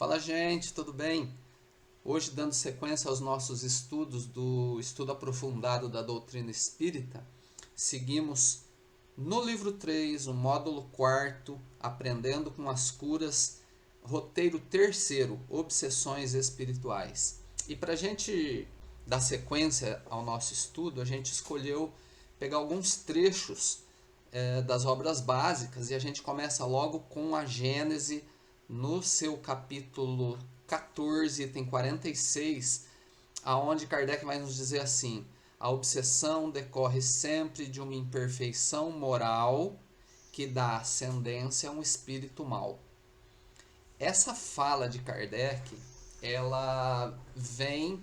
Fala, gente, tudo bem? Hoje, dando sequência aos nossos estudos do estudo aprofundado da doutrina espírita, seguimos no livro 3, o módulo 4, Aprendendo com as Curas, roteiro 3º, Obsessões Espirituais. E para a gente dar sequência ao nosso estudo, a gente escolheu pegar alguns trechos das obras básicas e a gente começa logo com a Gênese, no seu capítulo 14, item 46, aonde Kardec vai nos dizer assim: a obsessão decorre sempre de uma imperfeição moral que dá ascendência a um espírito mau. Essa fala de Kardec, ela vem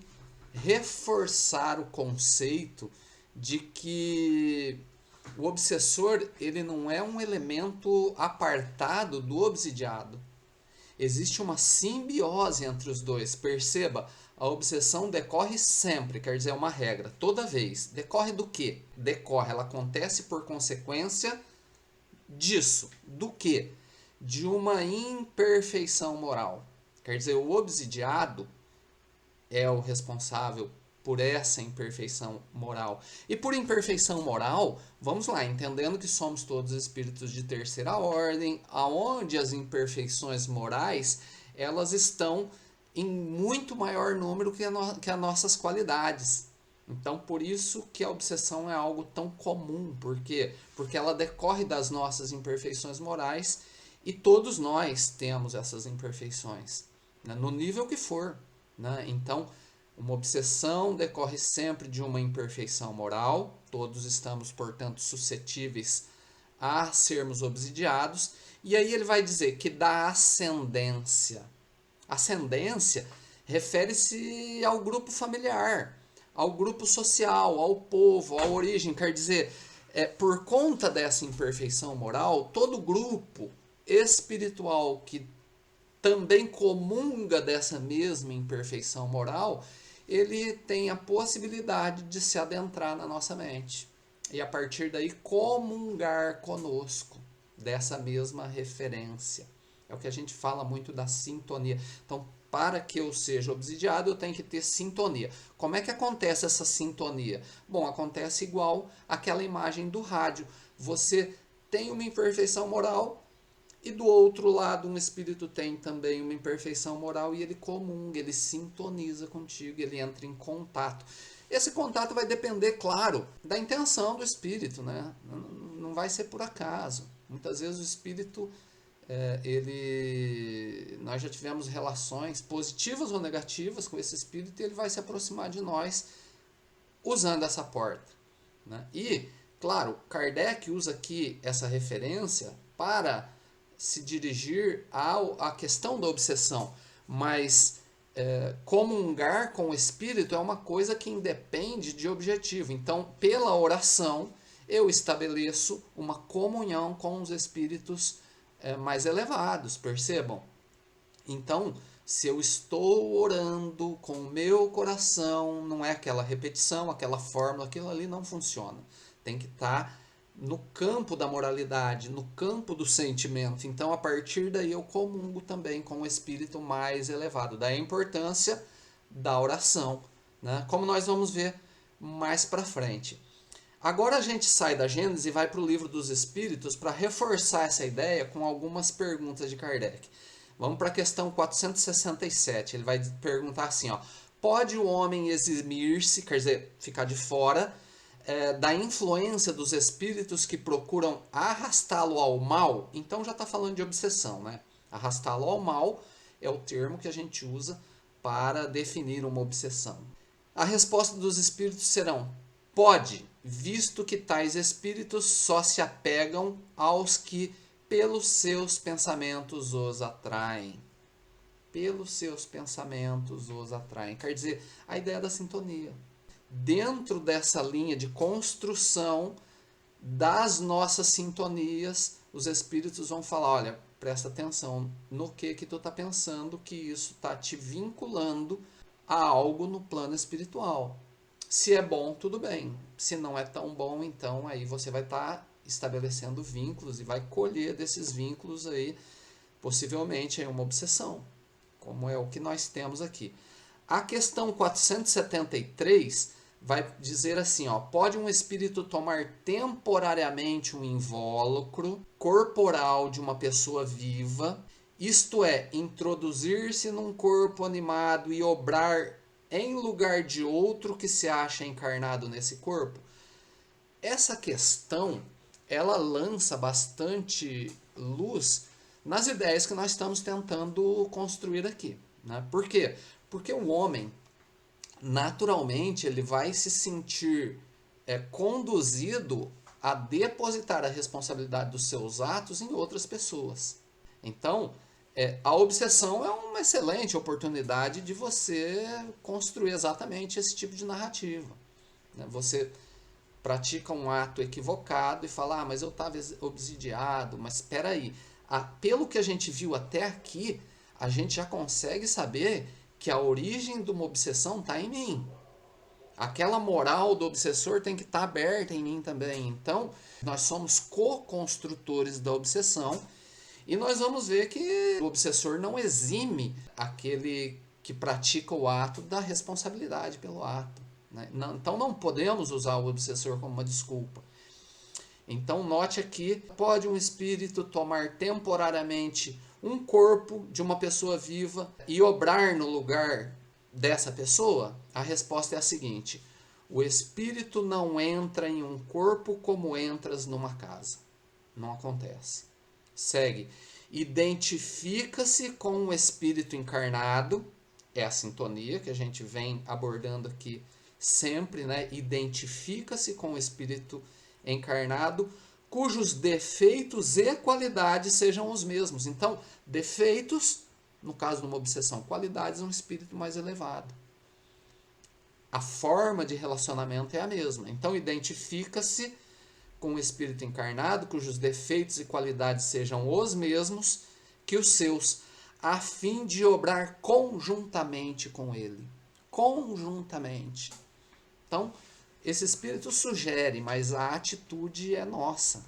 reforçar o conceito de que o obsessor ele não é um elemento apartado do obsidiado. Existe uma simbiose entre os dois. Perceba, a obsessão decorre sempre, quer dizer, é uma regra, toda vez. Decorre do quê? Decorre, ela acontece por consequência disso. Do quê? De uma imperfeição moral. Quer dizer, o obsidiado é o responsável por essa imperfeição moral. E por imperfeição moral, vamos lá, entendendo que somos todos espíritos de terceira ordem, aonde as imperfeições morais, elas estão em muito maior número que as nossas qualidades. Então, por isso que a obsessão é algo tão comum. Por quê? Porque ela decorre das nossas imperfeições morais e todos nós temos essas imperfeições, né? No nível que for, né? Então, uma obsessão decorre sempre de uma imperfeição moral. Todos estamos, portanto, suscetíveis a sermos obsidiados. E aí ele vai dizer que dá ascendência. Ascendência refere-se ao grupo familiar, ao grupo social, ao povo, à origem. Quer dizer, por conta dessa imperfeição moral, todo grupo espiritual que também comunga dessa mesma imperfeição moral, ele tem a possibilidade de se adentrar na nossa mente e a partir daí comungar conosco dessa mesma referência. É o que a gente fala muito da sintonia. Então, para que eu seja obsidiado, eu tenho que ter sintonia. Como é que acontece essa sintonia? Bom, acontece igual àquela imagem do rádio. Você tem uma imperfeição moral, e do outro lado, um espírito tem também uma imperfeição moral e ele comunga, ele sintoniza contigo, ele entra em contato. Esse contato vai depender, claro, da intenção do espírito, né? Não vai ser por acaso. Muitas vezes o espírito, nós já tivemos relações positivas ou negativas com esse espírito e ele vai se aproximar de nós usando essa porta, né? E, claro, Kardec usa aqui essa referência para se dirigir à questão da obsessão, mas comungar com o espírito é uma coisa que independe de objetivo. Então, pela oração, eu estabeleço uma comunhão com os espíritos mais elevados, percebam? Então, se eu estou orando com o meu coração, não é aquela repetição, aquela fórmula, aquilo ali não funciona. Tem que estar no campo da moralidade, no campo do sentimento. Então, a partir daí, eu comungo também com o espírito mais elevado. Daí a importância da oração, né? Como nós vamos ver mais para frente. Agora a gente sai da Gênese e vai para o Livro dos Espíritos para reforçar essa ideia com algumas perguntas de Kardec. Vamos para a questão 467. Ele vai perguntar assim, ó: pode o homem eximir-se, quer dizer, ficar de fora, da influência dos espíritos que procuram arrastá-lo ao mal? Então já está falando de obsessão, né? Arrastá-lo ao mal é o termo que a gente usa para definir uma obsessão. A resposta dos espíritos serão: pode, visto que tais espíritos só se apegam aos que pelos seus pensamentos os atraem. Pelos seus pensamentos os atraem. Quer dizer, a ideia da sintonia. Dentro dessa linha de construção das nossas sintonias, os espíritos vão falar: olha, presta atenção no que tu está pensando, que isso está te vinculando a algo no plano espiritual. Se é bom, tudo bem. Se não é tão bom, então aí você vai estar estabelecendo vínculos e vai colher desses vínculos aí, possivelmente, uma obsessão. como é o que nós temos aqui. A questão 473 vai dizer assim, ó, pode um espírito tomar temporariamente um invólucro corporal de uma pessoa viva, isto é, introduzir-se num corpo animado e obrar em lugar de outro que se acha encarnado nesse corpo? Essa questão, ela lança bastante luz nas ideias que nós estamos tentando construir aqui, né? Por quê? Porque o homem, naturalmente, ele vai se sentir conduzido a depositar a responsabilidade dos seus atos em outras pessoas. Então, a obsessão é uma excelente oportunidade de você construir exatamente esse tipo de narrativa, né? Você pratica um ato equivocado e fala, mas eu estava obsidiado, mas espera aí. Pelo que a gente viu até aqui, a gente já consegue saber que a origem de uma obsessão está em mim. Aquela moral do obsessor tem que estar aberta em mim também. Então, nós somos co-construtores da obsessão e nós vamos ver que o obsessor não exime aquele que pratica o ato da responsabilidade pelo ato, né? Então, não podemos usar o obsessor como uma desculpa. Então, note aqui, pode um espírito tomar temporariamente um corpo de uma pessoa viva e obrar no lugar dessa pessoa? A resposta é a seguinte: o espírito não entra em um corpo como entras numa casa. Não acontece. Segue. Identifica-se com o espírito encarnado, é a sintonia que a gente vem abordando aqui sempre, né? Identifica-se com o espírito encarnado, cujos defeitos e qualidades sejam os mesmos. Então, defeitos, no caso de uma obsessão, qualidades, um espírito mais elevado. A forma de relacionamento é a mesma. Então, identifica-se com o espírito encarnado, cujos defeitos e qualidades sejam os mesmos que os seus, a fim de obrar conjuntamente com ele. Conjuntamente. Então, esse espírito sugere, mas a atitude é nossa.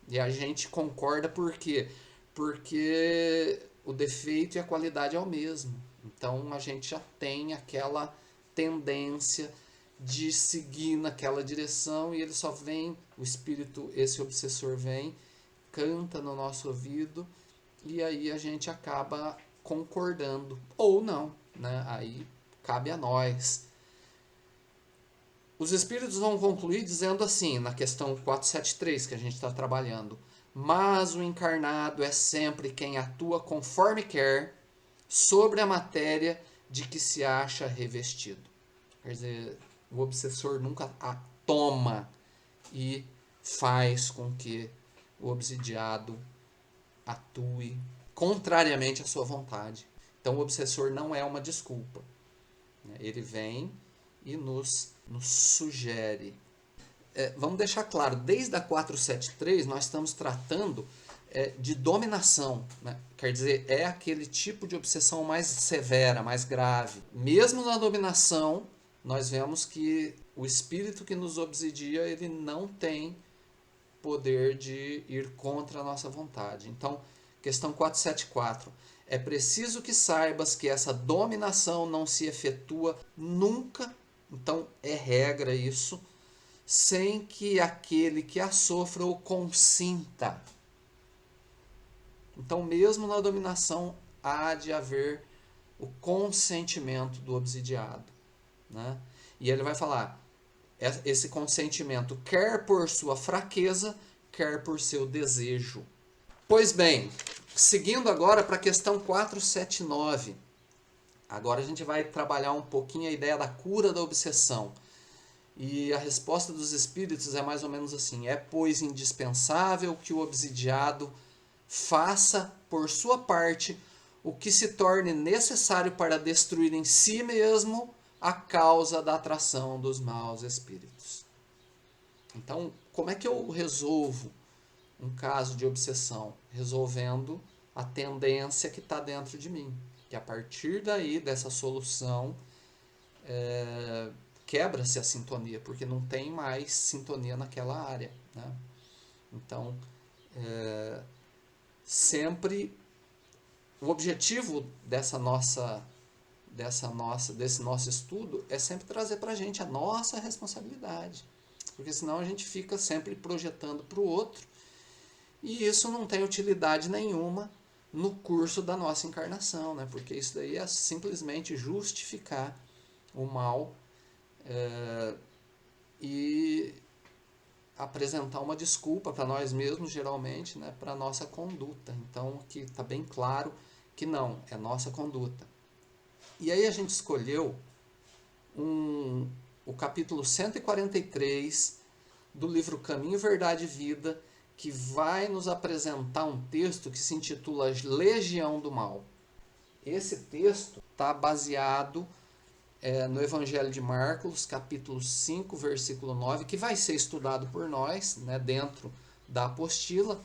E a gente concorda por quê? Porque o defeito e a qualidade é o mesmo. Então a gente já tem aquela tendência de seguir naquela direção e ele só vem, o espírito, esse obsessor vem, canta no nosso ouvido e aí a gente acaba concordando. Ou não, né? Aí cabe a nós. Os espíritos vão concluir dizendo assim, na questão 473 que a gente está trabalhando: mas o encarnado é sempre quem atua conforme quer sobre a matéria de que se acha revestido. Quer dizer, o obsessor nunca a toma e faz com que o obsidiado atue contrariamente à sua vontade. Então o obsessor não é uma desculpa. Ele vem e nos sugere. Vamos deixar claro, desde a 473 nós estamos tratando de dominação, né? Quer dizer, é aquele tipo de obsessão mais severa, mais grave. Mesmo na dominação, nós vemos que o espírito que nos obsidia, ele não tem poder de ir contra a nossa vontade. Então, questão 474. É preciso que saibas que essa dominação não se efetua nunca, então é regra isso, sem que aquele que a sofra o consinta. Então, mesmo na dominação, há de haver o consentimento do obsidiado, né? E ele vai falar, esse consentimento quer por sua fraqueza, quer por seu desejo. Pois bem, seguindo agora para a questão 479. Agora a gente vai trabalhar um pouquinho a ideia da cura da obsessão. E a resposta dos espíritos é mais ou menos assim: é, pois, indispensável que o obsidiado faça, por sua parte, o que se torne necessário para destruir em si mesmo a causa da atração dos maus espíritos. Então, como é que eu resolvo um caso de obsessão? Resolvendo a tendência que está dentro de mim. Que a partir daí, dessa solução, quebra-se a sintonia, porque não tem mais sintonia naquela área, né? Então, sempre o objetivo desse nosso estudo é sempre trazer para a gente a nossa responsabilidade, porque senão a gente fica sempre projetando para o outro, e isso não tem utilidade nenhuma no curso da nossa encarnação, né? Porque isso daí é simplesmente justificar o mal e apresentar uma desculpa para nós mesmos, geralmente, né, para a nossa conduta. Então, aqui está bem claro que não, é nossa conduta. E aí a gente escolheu o capítulo 143 do livro Caminho, Verdade e Vida, que vai nos apresentar um texto que se intitula Legião do Mal. Esse texto está baseado no Evangelho de Marcos, capítulo 5, versículo 9, que vai ser estudado por nós, né, dentro da apostila.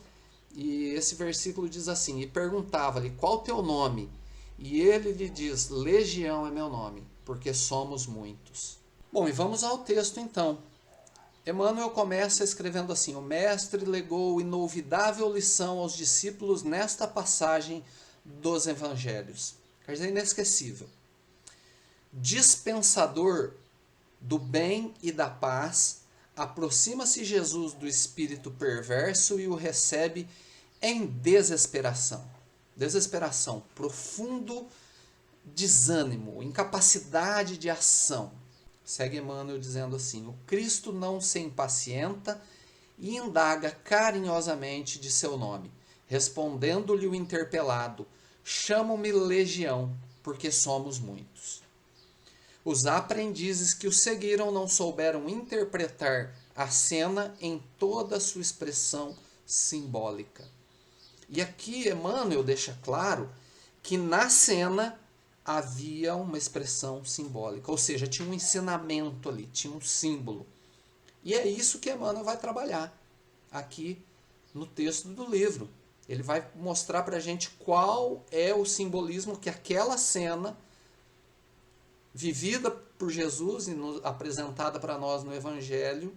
E esse versículo diz assim: e perguntava-lhe, qual o teu nome? E ele lhe diz, Legião é meu nome, porque somos muitos. Bom, e vamos ao texto então. Emmanuel começa escrevendo assim: o mestre legou inolvidável lição aos discípulos nesta passagem dos evangelhos. Quer dizer, inesquecível. Dispensador do bem e da paz, aproxima-se Jesus do espírito perverso e o recebe em desesperação. Desesperação, profundo desânimo, incapacidade de ação. Segue Emmanuel dizendo assim: o Cristo não se impacienta e indaga carinhosamente de seu nome, respondendo-lhe o interpelado: chamo-me Legião, porque somos muitos. Os aprendizes que o seguiram não souberam interpretar a cena em toda a sua expressão simbólica. E aqui Emmanuel deixa claro que na cena havia uma expressão simbólica, ou seja, tinha um ensinamento ali, tinha um símbolo. E é isso que Emmanuel vai trabalhar aqui no texto do livro. Ele vai mostrar para a gente qual é o simbolismo que aquela cena vivida por Jesus e apresentada para nós no Evangelho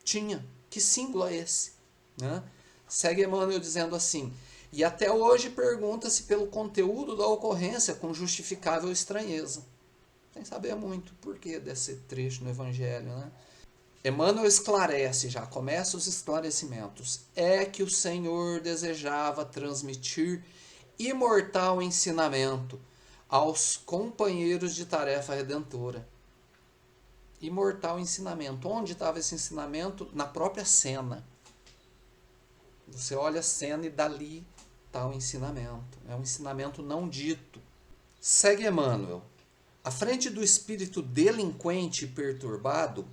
tinha. Que símbolo é esse? Né? Segue Emmanuel dizendo assim: e até hoje pergunta-se pelo conteúdo da ocorrência com justificável estranheza. Sem saber muito por que desse trecho no Evangelho. Né? Emmanuel esclarece, já começa os esclarecimentos. É que o Senhor desejava transmitir imortal ensinamento aos companheiros de tarefa redentora. Imortal ensinamento. Onde estava esse ensinamento? Na própria cena. Você olha a cena e dali está o ensinamento. É um ensinamento não dito. Segue Emmanuel. À frente do espírito delinquente e perturbado,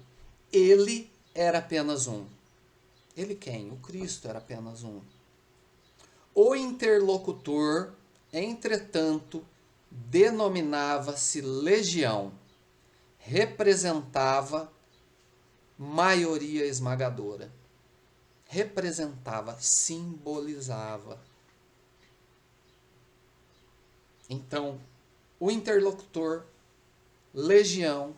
ele era apenas um. Ele quem? O Cristo era apenas um. O interlocutor, entretanto, denominava-se Legião. Representava maioria esmagadora. Representava, simbolizava. Então, o interlocutor, Legião,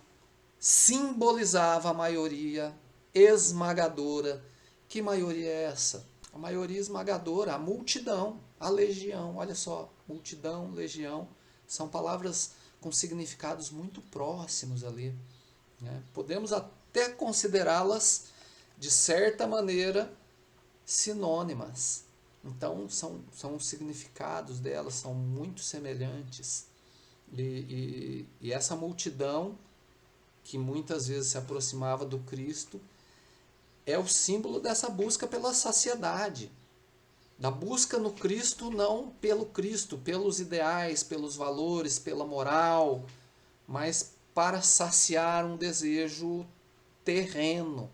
simbolizava a maioria esmagadora. Que maioria é essa? A maioria esmagadora, a multidão, a legião. Olha só, multidão, legião, são palavras com significados muito próximos ali. Né? Podemos até considerá-las, de certa maneira, sinônimas. Então, são os significados delas, são muito semelhantes. E essa multidão, que muitas vezes se aproximava do Cristo, é o símbolo dessa busca pela saciedade. Da busca no Cristo, não pelo Cristo, pelos ideais, pelos valores, pela moral, mas para saciar um desejo terreno.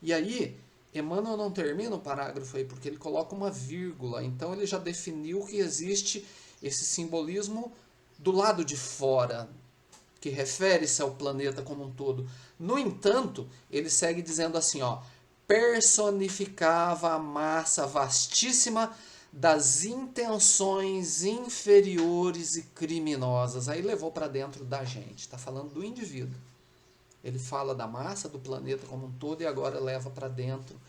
E aí, Emmanuel não termina o parágrafo aí, porque ele coloca uma vírgula. Então ele já definiu que existe esse simbolismo do lado de fora, que refere-se ao planeta como um todo. No entanto, ele segue dizendo assim, ó, personificava a massa vastíssima das intenções inferiores e criminosas. Aí levou para dentro da gente, está falando do indivíduo. Ele fala da massa, do planeta como um todo, e agora leva para dentro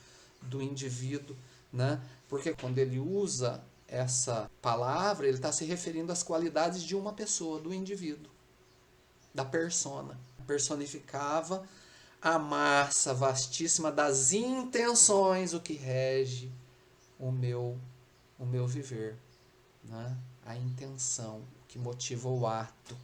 do indivíduo né? Porque quando ele usa essa palavra, ele está se referindo às qualidades de uma pessoa, do indivíduo, da persona. Personificava a massa vastíssima das intenções, o que rege o meu viver, né? A intenção, o que motiva o ato.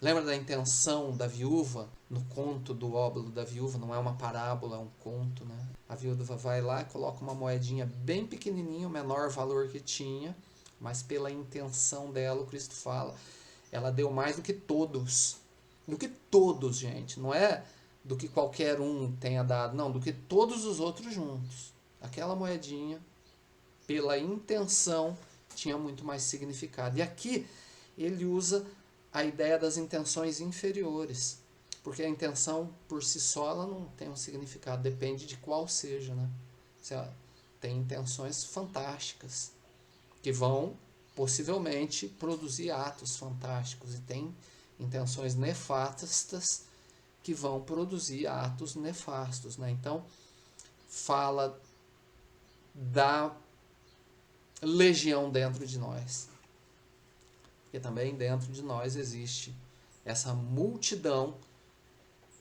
Lembra da intenção da viúva no conto do óbolo da viúva? Não é uma parábola, é um conto, né? A viúva vai lá e coloca uma moedinha bem pequenininha, o menor valor que tinha, mas pela intenção dela, o Cristo fala, ela deu mais do que todos. Do que todos, gente. Não é do que qualquer um tenha dado, não, do que todos os outros juntos. Aquela moedinha, pela intenção, tinha muito mais significado. E aqui ele usa a ideia das intenções inferiores, porque a intenção por si só ela não tem um significado, depende de qual seja, né? Tem intenções fantásticas que vão possivelmente produzir atos fantásticos, e tem intenções nefastas que vão produzir atos nefastos, né? Então fala da legião dentro de nós, porque também dentro de nós existe essa multidão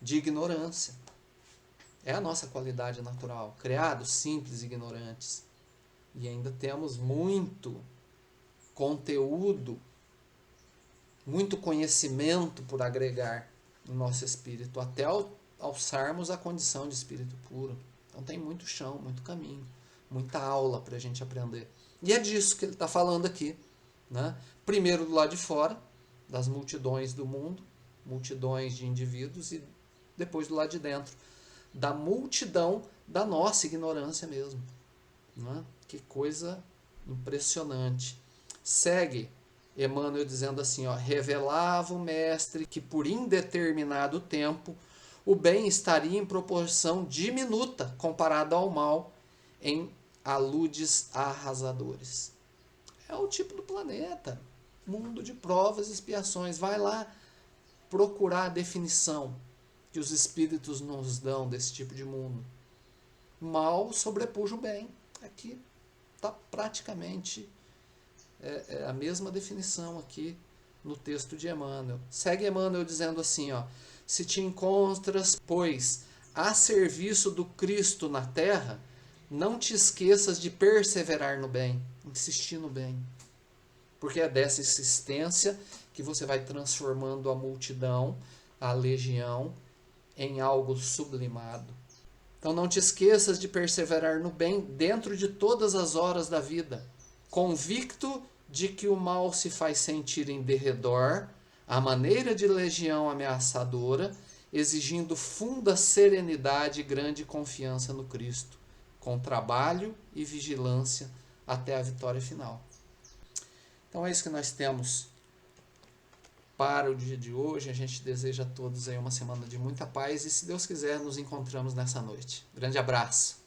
de ignorância. É a nossa qualidade natural, criados simples e ignorantes. E ainda temos muito conteúdo, muito conhecimento por agregar no nosso espírito, até alçarmos a condição de espírito puro. Então tem muito chão, muito caminho, muita aula para a gente aprender. E é disso que ele está falando aqui, né? Primeiro do lado de fora, das multidões do mundo, multidões de indivíduos, e depois do lado de dentro, da multidão da nossa ignorância mesmo, né? Que coisa impressionante. Segue Emmanuel dizendo assim, ó, revelava o mestre que por indeterminado tempo o bem estaria em proporção diminuta comparado ao mal em aludes arrasadores. É o tipo do planeta, mundo de provas e expiações. Vai lá procurar a definição que os espíritos nos dão desse tipo de mundo. Mal sobrepuja o bem. Aqui está praticamente a mesma definição aqui no texto de Emmanuel. Segue Emmanuel dizendo assim, ó, se te encontras, pois, a serviço do Cristo na terra, não te esqueças de perseverar no bem, insistir no bem. Porque é dessa insistência que você vai transformando a multidão, a legião, em algo sublimado. Então não te esqueças de perseverar no bem dentro de todas as horas da vida, convicto de que o mal se faz sentir em derredor, à maneira de legião ameaçadora, exigindo funda serenidade e grande confiança no Cristo, com trabalho e vigilância até a vitória final. Então é isso que nós temos para o dia de hoje. A gente deseja a todos aí uma semana de muita paz e, se Deus quiser, nos encontramos nessa noite. Grande abraço!